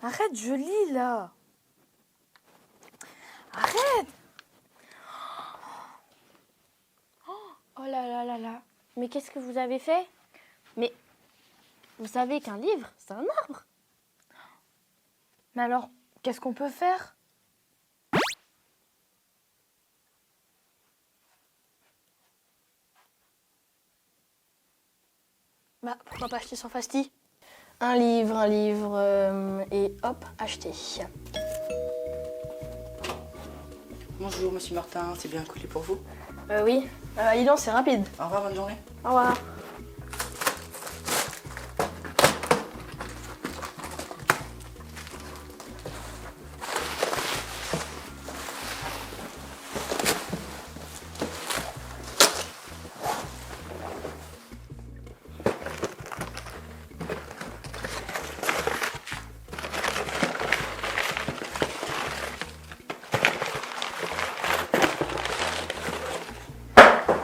Arrête, je lis là. Arrête. Oh là là là là. Mais qu'est-ce que vous avez fait? Mais vous savez qu'un livre, c'est un arbre. Mais alors, qu'est-ce qu'on peut faire? Bah, pourquoi pas acheter sans fasti? Un livre, et hop, acheter. Bonjour Monsieur Martin, c'est bien collé pour vous. Oui. Ilan, c'est rapide. Au revoir, bonne journée. Au revoir.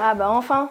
Ah bah enfin.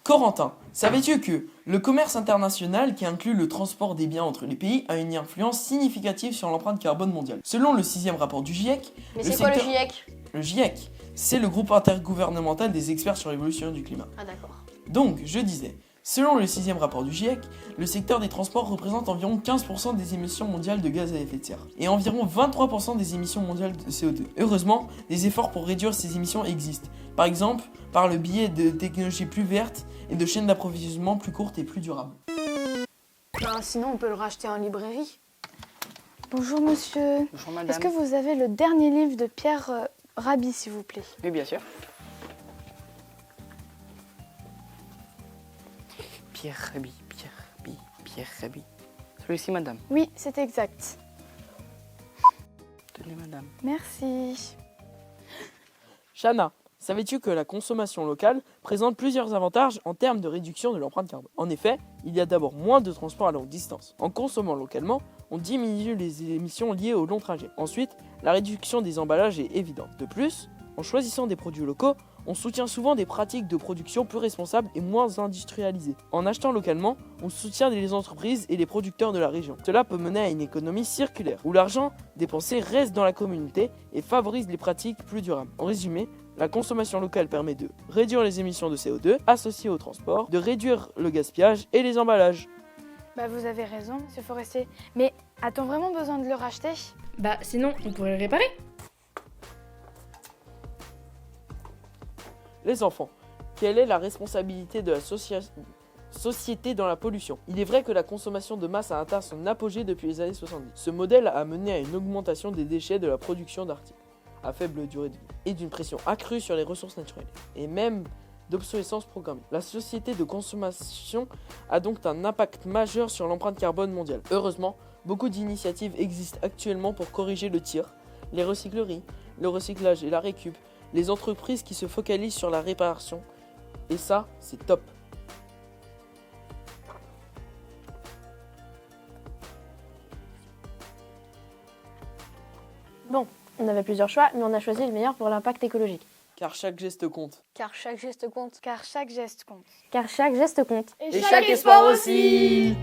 Corentin, savais-tu que le commerce international, qui inclut le transport des biens entre les pays, a une influence significative sur l'empreinte carbone mondiale? Selon le 6e rapport du GIEC... Mais c'est quoi le GIEC? Le GIEC, c'est le groupe intergouvernemental des experts sur l'évolution du climat. Ah d'accord. Donc, je disais, selon le 6e rapport du GIEC, le secteur des transports représente environ 15% des émissions mondiales de gaz à effet de serre et environ 23% des émissions mondiales de CO2. Heureusement, des efforts pour réduire ces émissions existent. Par exemple, par le biais de technologies plus vertes et de chaînes d'approvisionnement plus courtes et plus durables. Sinon, on peut le racheter en librairie. Bonjour monsieur. Bonjour madame. Est-ce que vous avez le dernier livre de Pierre Rabhi, s'il vous plaît? Oui, bien sûr. Pierre Rabhi. Celui-ci, madame. Oui, c'est exact. Tenez, madame. Merci. Chana, savais-tu que la consommation locale présente plusieurs avantages en termes de réduction de l'empreinte carbone? En effet, il y a d'abord moins de transport à longue distance. En consommant localement, on diminue les émissions liées au long trajet. Ensuite, la réduction des emballages est évidente. De plus, en choisissant des produits locaux, on soutient souvent des pratiques de production plus responsables et moins industrialisées. En achetant localement, on soutient les entreprises et les producteurs de la région. Cela peut mener à une économie circulaire, où l'argent dépensé reste dans la communauté et favorise les pratiques plus durables. En résumé, la consommation locale permet de réduire les émissions de CO2 associées au transport, de réduire le gaspillage et les emballages. Bah vous avez raison, monsieur Forestier. Mais a-t-on vraiment besoin de le racheter? Bah sinon, on pourrait le réparer. Les enfants, quelle est la responsabilité de la société dans la pollution? Il est vrai que la consommation de masse a atteint son apogée depuis les années 70. Ce modèle a mené à une augmentation des déchets de la production d'articles à faible durée de vie et d'une pression accrue sur les ressources naturelles et même d'obsolescence programmée. La société de consommation a donc un impact majeur sur l'empreinte carbone mondiale. Heureusement, beaucoup d'initiatives existent actuellement pour corriger le tir, les recycleries, le recyclage et la récup, les entreprises qui se focalisent sur la réparation. Et ça, c'est top. Bon, on avait plusieurs choix, mais on a choisi le meilleur pour l'impact écologique. Car chaque geste compte. Car chaque geste compte. Car chaque geste compte. Car chaque geste compte. Et chaque espoir aussi.